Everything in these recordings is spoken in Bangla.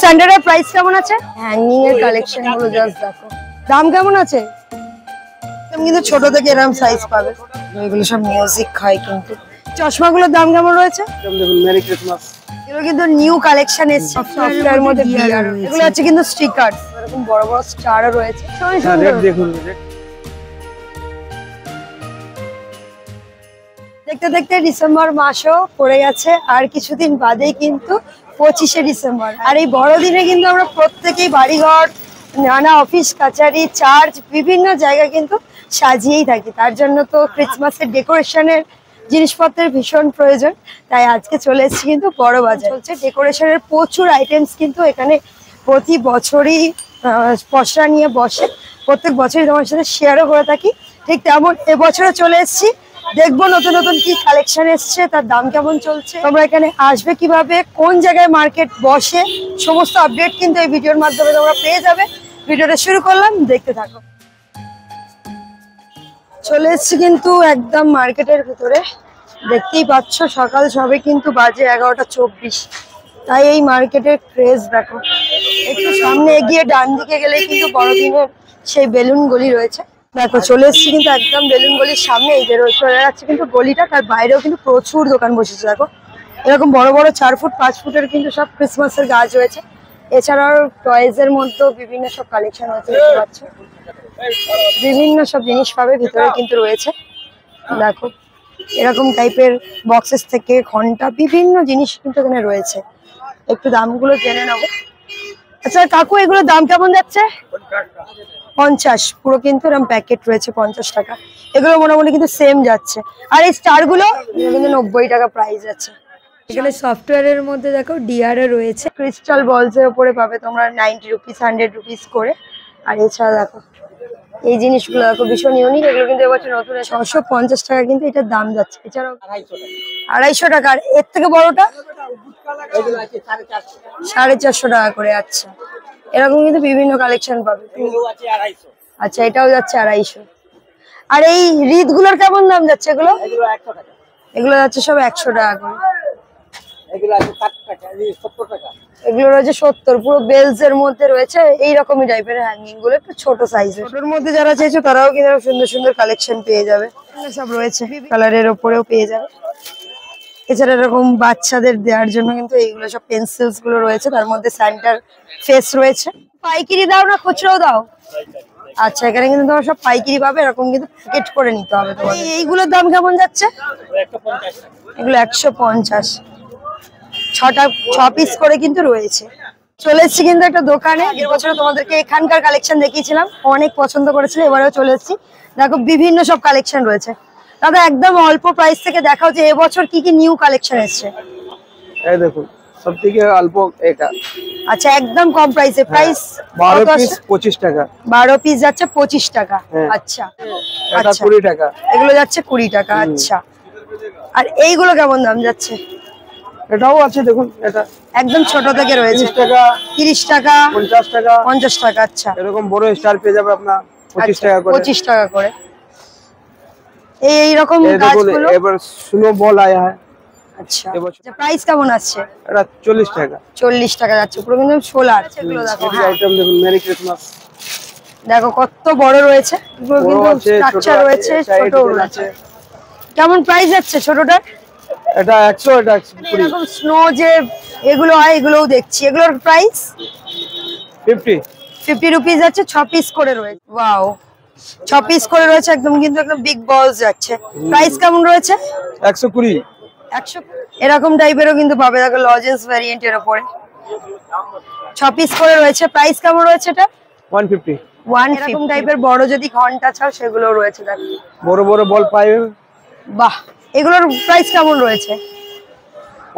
স্যান্ডেলের প্রাইস কেমন আছে? হ্যাঙ্গিং এর কালেকশন গুলো জাস্ট দেখো, দাম কেমন আছে? তুমি কিন্তু ছোট থেকে এরকম সাইজ পাবে। এগুলো সব মিউজিক খায়। কিন্তু চশমাগুলোর দাম কেমন রয়েছে? দেখুন মেরি ক্রিসমাস। এগুলো কিন্তু নিউ কালেকশন এসেছে, সফটওয়্যারের মধ্যে ডিআর। এগুলো হচ্ছে কিন্তু স্টিকার, এরকম বড় বড় স্টারও রয়েছে। রেড দেখুন, দেখতে দেখতে ডিসেম্বর মাসও পড়ে গেছে, আর কিছুদিন বাদেই কিন্তু 25শে ডিসেম্বর। আর এই বড়দিনে কিন্তু আমরা প্রত্যেকেই বাড়িঘর, নানা অফিস কাচারি, চার্চ, বিভিন্ন জায়গা কিন্তু সাজিয়েই থাকি। তার জন্য তো ক্রিসমাসের ডেকোরেশনের জিনিসপত্রের ভীষণ প্রয়োজন। তাই আজকে চলে এসেছি কিন্তু বড় বাজার। চলছে ডেকোরেশনের প্রচুর আইটেমস, কিন্তু এখানে প্রতি বছরই পসরা নিয়ে বসে, প্রত্যেক বছরই তোমার সাথে শেয়ারও করে থাকি। ঠিক তেমন এবছরও চলে এসেছি, দেখবো নতুন নতুন কি কালেকশন এসছে, তার দাম কেমন চলছে, তোমরা এখানে আসবে কিভাবে, কোন জায়গায় মার্কেট বসে, সমস্ত আপডেট কিন্তু এই ভিডিওর মাধ্যমে তোমরা পেয়ে যাবে। ভিডিওটা শুরু করলাম, দেখতে থাকো। চলে এসেছি কিন্তু একদম মার্কেটের ভিতরে, দেখতেই পাচ্ছ সকাল সবে কিন্তু বাজে 11:24। তাই এই মার্কেটের ক্রেজ দেখো। একটু সামনে এগিয়ে ডান দিকে গেলে কিন্তু বড়দিনের সেই বেলুন গলি রয়েছে। দেখো চলে এসেছি কিন্তু একদম বেলুন গলির সামনে। এই যে চলে যাচ্ছে কিন্তু গলিটা, তার বাইরেও কিন্তু প্রচুর দোকান বসেছে। দেখো এরকম বড় বড় 4 ফুট 5 ফুটের কিন্তু সব ক্রিসমাসের গাছ রয়েছে। এছাড়াও টয়েজ এর মধ্যেও বিভিন্ন সব কালেকশন হয়েছে, দেখতে পাচ্ছ। বিভিন্ন সব জিনিস পাবে ভিতরে কিন্তু রয়েছে। দেখো এরকম টাইপের বক্সেস থেকে ঘন্টা, বিভিন্ন জিনিস কিন্তু এখানে রয়েছে। একটু দামগুলো জেনে নেবো। আচ্ছা কাকু, এগুলোর দাম কেমন যাচ্ছে? 50, পুরো কিন্তু এরকম প্যাকেট রয়েছে 50 টাকা। এগুলো মোটামুটি কিন্তু সেম যাচ্ছে। আর এই স্টার গুলো কিন্তু 90 টাকা প্রাইস আছে। এখানে সফটওয়্যারের মধ্যে দেখো ডিআর রয়েছে। ক্রিস্টাল বলস এর উপরে পাবে তোমরা 90 রুপিস, 100 রুপিস করে। আর এছাড়া দেখো এই জিনিসগুলো দেখো ভীষণ ইউনিক। এগুলো কিন্তু এবছর নতুন 650 টাকা কিন্তু এটার দাম যাচ্ছে। এছাড়াও 250 টাকা। আর এর থেকে বড়টা 450 টাকা করে। আচ্ছা, এরকম কিন্তু বিভিন্ন কালেকশন পাবে। আচ্ছা, এটাও যাচ্ছে 250। আর এই রিদ গুলোর কেমন দাম যাচ্ছে? এগুলো যাচ্ছে সব 100 টাকা করে। এগুলো রয়েছে 70, পুরো বেলস এর মধ্যে রয়েছে। এইরকমই টাইপের হ্যাঙ্গিং গুলো, একটু ছোট সাইজের। ছোটর মধ্যে যারা চাইছো তারাও কিন্তু সুন্দর সুন্দর কালেকশন পেয়ে যাবে। সব রয়েছে কালারের ওপরেও পেয়ে যাবে। এছাড়া এরকম বাচ্চাদের দেওয়ার জন্য কিন্তু এইগুলো সব পেন্সিলস গুলো রয়েছে, তার মধ্যে স্যান্টার ফেস রয়েছে। পাইকারি দাও না খুচরাও দাও? আচ্ছা, এখানে কিন্তু তোমার সব পাইকারি পাবে, এরকম কিন্তু প্যাকেট করে নিতে হবে তোমার। এইগুলোর দাম কেমন যাচ্ছে? এগুলো 150, 6 পিস করে কিন্তু রয়েছে। চলে এসেছি কিন্তু একটা দোকানে। আগের বছর তোমাদেরকে এখানকার কালেকশন দেখিয়েছিলাম, অনেক পছন্দ করেছিল। এবারেও চলে এসেছি, দেখো বিভিন্ন সব কালেকশন রয়েছে। দাদা একদম অল্প প্রাইস থেকে দেখাও যে এবছর কি কি নিউ কালেকশন এসেছে। এই দেখুন সবথেকে অল্প এটা। আচ্ছা, একদম কম প্রাইসে। প্রাইস 12 পিস 25 টাকা। 12 পিস যাচ্ছে 25 টাকা। আচ্ছা, এটা 20 টাকা। এগুলো যাচ্ছে 20 টাকা। আচ্ছা, আর এইগুলো কেমন দাম যাচ্ছে? এটাও আছে দেখুন, এটা একদম ছোট থেকে রয়েছে 30 টাকা, 30 টাকা, 50 টাকা, 50 টাকা। আচ্ছা, এরকম বড় স্টার পেয়ে যাবে আপনার 25 টাকা করে। 25 টাকা করে। এই রকম গাছগুলো এবার স্নো বল আয়া है। আচ্ছা, প্রাইস কেমন আসছে? এটা 40 টাকা। 40 টাকা যাচ্ছে, পুরো কিন্তু সোলার। এগুলো দেখো, এই আইটেম দেখুন, মেরি ক্রিসমাস। দেখো কত বড় রয়েছে, পুরো কিন্তু স্ট্রাকচার রয়েছে, ছোট রয়েছে। কেমন প্রাইস যাচ্ছে ছোটটার? এটা 100, এটা 20। এরকম স্নো যে এগুলো হয়, এগুলোও দেখছি। এগুলোর প্রাইস 50 রুপিস যাচ্ছে। 6 পিস করে রয়েছে। ওয়াও, 6 পিস করে রয়েছে, একদম কিন্তু একদম বিগ বলস যাচ্ছে। প্রাইস কেমন রয়েছে? 120। 100 এরকম টাইপেরও কিন্তু পাবে, দেখো লজেন্স ভ্যারিয়েন্টের উপরে 6 পিস করে রয়েছে। প্রাইস কেমন রয়েছে এটা? 150। এরকম টাইপের বড় যদি ঘন্টা চাও সেগুলো রয়েছে। দেখো বড় বড় বল পাইবে। বাহ, এগুলোর প্রাইস কেমন রয়েছে?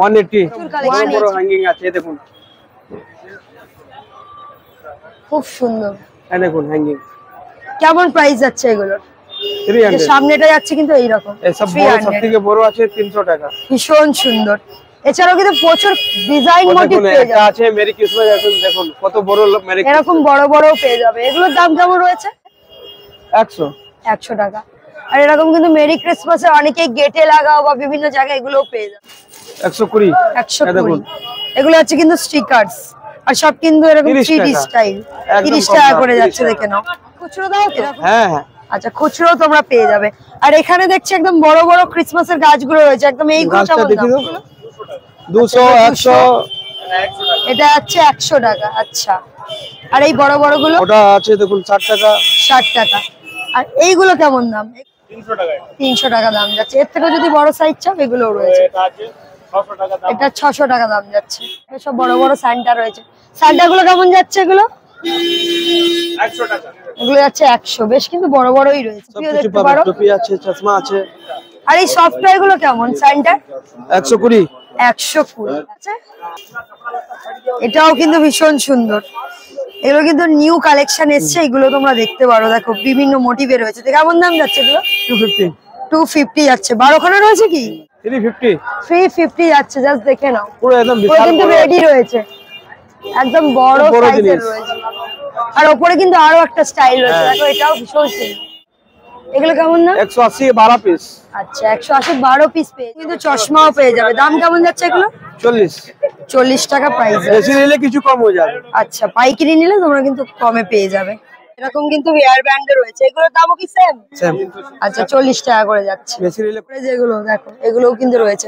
180। বড় বড় হ্যাঙ্গিং আছে, দেখুন খুব সুন্দর। এই দেখুন হ্যাঙ্গিং। কেমন প্রাইস যাচ্ছে এগুলোর? 300। সামনেটা যাচ্ছে কিন্তু এইরকম। এই সব বড়, সবথেকে বড় আছে 300 টাকা। ভীষণ সুন্দর। এছাড়াও কিন্তু প্রচুর ডিজাইন মোটিভ পেয়ে যাবে। এটা আছে মেরি ক্রিসমাস। দেখুন কত বড় মেরি ক্রিসমাস। এরকম বড় বড়ও পেয়ে যাবে। এগুলোর দাম কেমন রয়েছে? 100 টাকা। আর এরকম কিন্তু মেরি ক্রিসমাসে অনেকে গেটে লাগাও বা বিভিন্ন জায়গায় এগুলোও পেয়ে যাবে। 120। 120। এগুলো হচ্ছে কিন্তু স্টিকারস, আর সব কিন্তু এরকম 30 3D টাকা। স্টাইল, একদম 30 কম টাকা দাম, করে 30 যাচ্ছে, টাকা। দেখে নাও। খুচরো দাও তো? হ্যাঁ হ্যাঁ, আচ্ছা, খুচরো তোমরা পেয়ে যাবে। আর এখানে দেখছি একদম বড় বড় ক্রিসমাসের গাছগুলো রয়েছে, একদম এইগুলো গাছটা কেমন দেখি দাম? তো। 200 আচ্ছা, 100। এটা হচ্ছে 100 টাকা। আচ্ছা, আর এই বড় বড় গুলো? ওটা আছে দেখুন 60 টাকা। 60 টাকা। আর এইগুলো কেমন দাম? 300 টাকা দাম যাচ্ছে। এর থেকে যদি বড় সাইজ চাও এগুলোও রয়েছে। এটা 600 টাকা দাম যাচ্ছে। এসব বড় বড় সান্টা রয়েছে। সান্টা গুলো কেমন যাচ্ছে এগুলো? 100 টাকা। এগুলো যাচ্ছে 100। বেশ কিন্তু বড় বড়ই রয়েছে। সব তুমিও কিছু দেখতে পাবে, পারো। টুপি আছে, চশমা আছে। আর এই সফটওয়্যার গুলো কেমন সান্টা? 120। 120। আচ্ছা, এটাও কিন্তু ভীষণ সুন্দর। এগুলো কিন্তু নিউ কালেকশন এসছে, এগুলো তোমরা দেখতে পারো। দেখো বিভিন্ন মোটিভে রয়েছে। তো কেমন দাম যাচ্ছে এগুলো? 250। 250 যাচ্ছে। 12 খানা রয়েছে কি? 350। 350 যাচ্ছে। জাস্ট দেখে নাও, পুরো একদম পুরো বিশাল কিন্তু বড়। রেডি রয়েছে, একদম বড় বড় সাইজের জিনিস। রয়েছে। আর ওপরে কিন্তু আরো একটা স্টাইল রয়েছে, হ্যাঁ। দেখো এটাও ভীষণ সুন্দর। এগুলো কেমন দাম? 180 12 পিস। আচ্ছা, 180 12 পিস পেয়ে কিন্তু চশমাও পেয়ে যাবে। দাম কেমন যাচ্ছে এগুলো? 40। 40 টাকা প্রাইস। বেশি নিলে কিছু কম হয়ে যাবে। আচ্ছা, পাইকারি নিলে তোমরা কিন্তু কমে পেয়ে যাবে। এরকম কিন্তু হেয়ার ব্যান্ড রয়েছে, এগুলোর দামও কি সেম? সেম। আচ্ছা, 40 টাকা করে যাচ্ছে। বেশি নিলে তারপরে যেগুলো দেখো, এগুলোও কিন্তু রয়েছে।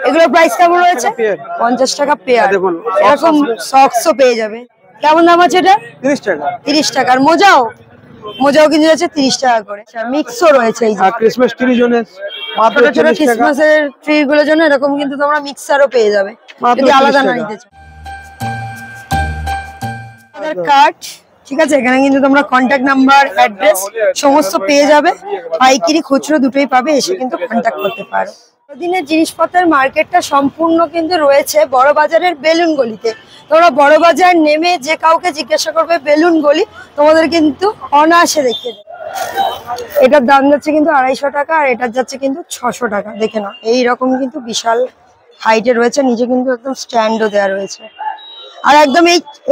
এগুলোর প্রাইস কেমন রয়েছে? পেয়ার। 50 টাকা পেয়ার। দেখুন, এরকম সক্সও পেয়ে যাবে। কেমন দাম আছে এটা? 30 টাকা। 30 টাকা। আর মোজাও কিন্তু যাচ্ছে 30 টাকা করে। আচ্ছা, মিক্সও রয়েছে এই যে আর ক্রিসমাস ট্রি জন্য মাত্র ছোট ছোট 40 টাকা। ক্রিসমাসের ট্রি গুলোর জন্য এরকম কিন্তু তোমরা মিক্সারও পেয়ে যাবে, মাত্র যদি আলাদা 30 না টাকা। নিতে চাও। আধার কার্ড, ঠিক আছে। এখানে কিন্তু তোমরা কন্ট্যাক্ট নাম্বার, অ্যাড্রেস সমস্ত পেয়ে যাবে। পাইকারি খুচরো দুটোই পাবে, এসে কিন্তু কন্ট্যাক্ট করতে পারো। দিনের জিনিসপত্রের মার্কেটটা সম্পূর্ণ কিন্তু রয়েছে বড় বাজারের বেলুন গলিতে। তোমরা বড় বাজার নেমে যে কাউকে জিজ্ঞাসা করবে বেলুন গলি, তোমাদের কিন্তু অনায়াসে দেখিয়ে দেবে। এটার দাম যাচ্ছে কিন্তু 250 টাকা, আর এটার যাচ্ছে কিন্তু 600 টাকা। দেখে নাও, এইরকম কিন্তু বিশাল হাইটে রয়েছে, নিচে কিন্তু একদম স্ট্যান্ডও দেওয়া রয়েছে। আর একদম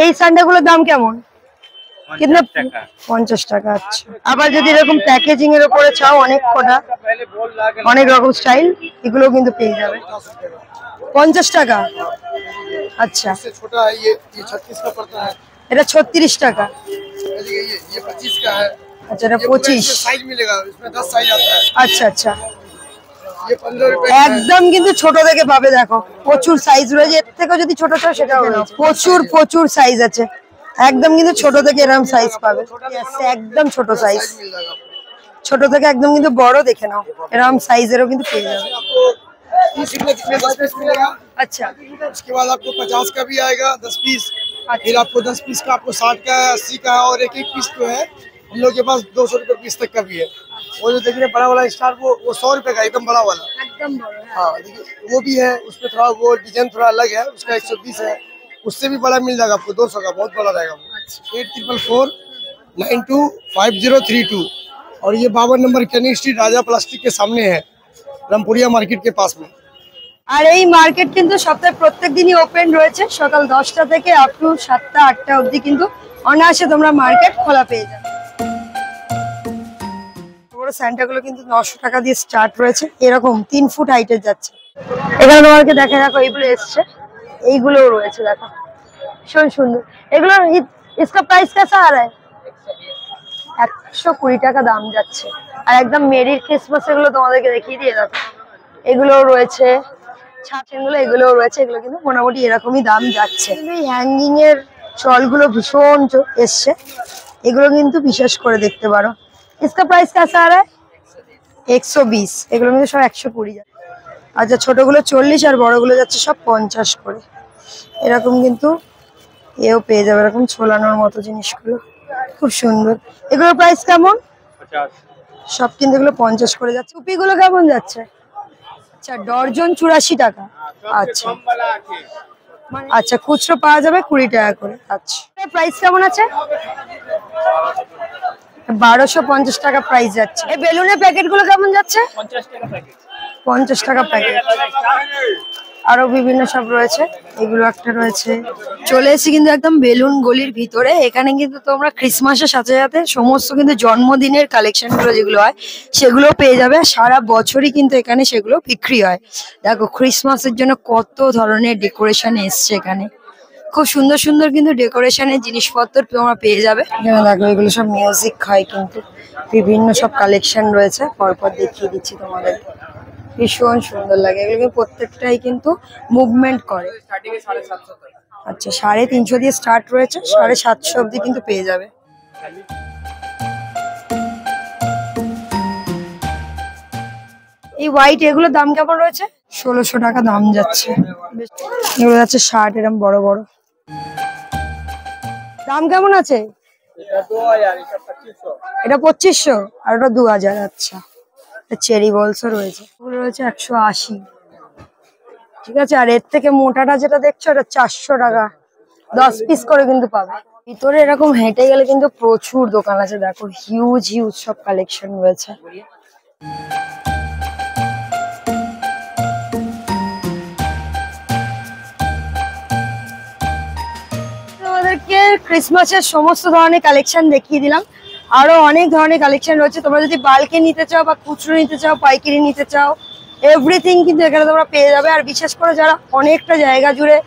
এই স্যান্ডাগুলোর দাম কেমন? কিন্তু 50 টাকা। আচ্ছা, আবার যদি এরকম প্যাকেজিং এর উপরে চাও অনেক কটা, অনেক রকম স্টাইল, এগুলো কিন্তু পেয়ে যাবে। 50 টাকা। আচ্ছা, छोटा है ये 36 का पड़ता है। এটা 36 টাকা। ये 25 का है। আচ্ছা, এটা 25। साइज मिलेगा, इसमें 10 साइज आता है। আচ্ছা আচ্ছা, ये 15 रुपए का है। একদম কিন্তু ছোট থেকে পাবে। দেখো প্রচুর সাইজ রয়েছে, এর থেকে যদি ছোট চাও সেটাও রয়েছে। প্রচুর সাইজ আছে, একদম কিন্তু ছোট থেকে এরকম সাইজ পাবে। Yes, একদম ছোট সাইজ, साइज मिल जाएगा आपको। ছোট থেকে একদম কিন্তু বড়। দেখে নাও, এরকম সাইজেরও কিন্তু পেয়ে যাবে। आपको 30 रुपए में 10 पीस मिलेगा। আচ্ছা, उसके बाद आपको 50 का भी आएगा 10 पीस। अच्छा। फिर आपको 10 पीस का, आपको 60 का है, 80 का है, और एक एक पीस जो है हम लोग के पास 200 रुपए पीस तक का भी है। वो जो देख रहे हैं बड़ा वाला स्टार, वो 100 रुपए का एकदम बड़ा वाला। একদম বড়। हाँ देखिए, वो भी है, उसमें थोड़ा वो डिजाइन थोड़ा अलग है, उसका 120 है। उससे भी बड़ा मिल जाएगा आपको 200 का, बहुत बड़ा रहेगा वो। 8444925032। और ये 52 नंबर कैनिंग स्ट्रीट राजा प्लास्टिक के सामने है, रामपुरिया मार्केट के पास में। আর এই মার্কেট কিন্তু সপ্তাহে প্রত্যেক দিনই ওপেন রয়েছে, সকাল 10টা থেকে আপ টু 7টা 8টা অবধি কিন্তু অনায়াসে তোমরা মার্কেট খোলা পেয়ে যাবে। বড় স্যান্টাগুলো কিন্তু 900 টাকা দিয়ে স্টার্ট রয়েছে, এরকম 3 ফুট হাইটের যাচ্ছে। এখানে তোমাকে দেখা, দেখো এইগুলো এসছে, এইগুলোও রয়েছে। দেখো ভীষণ সুন্দর এগুলো। इसका प्राइस कैसा आ रहा है? 120 টাকা দাম যাচ্ছে। আর একদম মেরি ক্রিসমাস এগুলো তোমাদেরকে দেখিয়ে দিয়ে দেখো, এগুলোও রয়েছে। ছাঁচেনগুলো এগুলোও রয়েছে, এগুলো কিন্তু মোটামুটি এরকমই দাম যাচ্ছে। কিন্তু এই হ্যাঙ্গিং এর চলগুলো ভীষণ এসছে, এগুলো কিন্তু বিশেষ করে দেখতে পারো। इसका प्राइस कैसा आ रहा है? 120। এগুলো কিন্তু সব 120 যাচ্ছে। আচ্ছা, ছোটগুলো 40 আর বড়গুলো যাচ্ছে সব 50 করে। এরকম কিন্তু এও পেয়ে যাবে, এরকম ছোলানোর মতো জিনিসগুলো খুব সুন্দর। এগুলোর প্রাইস কেমন? 50। সব কিন্তু এগুলো 50 করে যাচ্ছে। টুপিগুলো কেমন যাচ্ছে? আচ্ছা, ডর্জন 84 টাকা। আচ্ছা আচ্ছা, খুচরো পাওয়া যাবে 20 টাকা করে। আচ্ছা, প্রাইস কেমন আছে? 1250 টাকা প্রাইস যাচ্ছে। এই বেলুনের প্যাকেট গুলো কেমন যাচ্ছে? 50 টাকা প্যাকেট। আরো বিভিন্ন সব রয়েছে, এগুলো একটা রয়েছে। চলে এসেছি কিন্তু একদম বেলুন গলির ভিতরে। এখানে কিন্তু তোমরা ক্রিসমাসের সাথে সাথে সমস্ত কিন্তু জন্মদিনের কালেকশন গুলো যেগুলো হয় সেগুলো পেয়ে যাবে। সারা বছরই কিন্তু এখানে সেগুলো বিক্রি হয়। দেখো ক্রিসমাসের জন্য কত ধরনের ডেকোরেশন এসছে এখানে, খুব সুন্দর সুন্দর কিন্তু ডেকোরেশনের জিনিসপত্র তোমরা পেয়ে যাবে। এখানে দেখো এগুলো সব মিউজিক হয়, কিন্তু বিভিন্ন সব কালেকশন রয়েছে, পরপর দেখিয়ে দিচ্ছি তোমাদের। ভীষণ সুন্দর লাগে এগুলো, প্রত্যেকটাই কিন্তু মুভমেন্ট করে। আচ্ছা 350 দিয়ে স্টার্ট রয়েছে, 750 অব্দি কিন্তু পেয়ে যাবে। এই হোয়াইট এগুলোর দাম কেমন রয়েছে? 1600 টাকা দাম যাচ্ছে। এগুলো যাচ্ছে 60, এরকম বড় বড়। দাম কেমন আছে? এটা 2500 আর ওটা 2000। আচ্ছা চেরি বলসও রয়েছে, এগুলো রয়েছে 180। ঠিক আছে, আর এর থেকে মোটাটা যেটা দেখছো এটা 400 টাকা, 10 পিস করে কিন্তু পাবে। ভিতরে এরকম হেঁটে গেলে কিন্তু প্রচুর দোকান আছে, দেখো হিউজ হিউজ সব কালেকশন রয়েছে। তোমাদেরকে ক্রিসমাসের সমস্ত ধরনের কালেকশন দেখিয়ে দিলাম, আরো অনেক ধরনের কালেকশন রয়েছে। তোমরা যদি বাল্কে নিতে চাও বা খুচরো নিতে চাও, পাইকারি নিতে চাও, এভরিথিং কিন্তু এখানে তোমরা পেয়ে যাবে। আর বিশেষ করে যারা অনেকটা জায়গা জুড়ে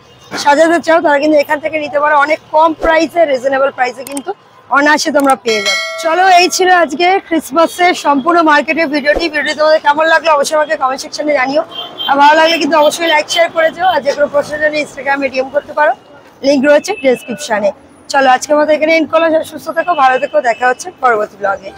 সাজাতে চাও তারা কিন্তু এখান থেকে নিতে পারো, অনেক কম প্রাইসে, রিজনেবল প্রাইসে কিন্তু অনায়াসে তোমরা পেয়ে যাবে। চলো, এই ছিল আজকে ক্রিসমাসের সম্পূর্ণ মার্কেটের ভিডিওটি। তোমাদের কেমন লাগলো অবশ্যই আমাকে কমেন্ট সেকশনে জানিও, আর ভালো লাগলে কিন্তু অবশ্যই লাইক শেয়ার করে দিও। আর যে কোনো প্রশ্নের জন্য ইনস্টাগ্রামে ডিএম করতে পারো, লিঙ্ক রয়েছে ডেসক্রিপশনে। চলো আজকের মতো এখানে এন্ড করলাম। সুস্থ থেকো, ভালো থেকো, দেখা হচ্ছে পরবর্তী ব্লগে।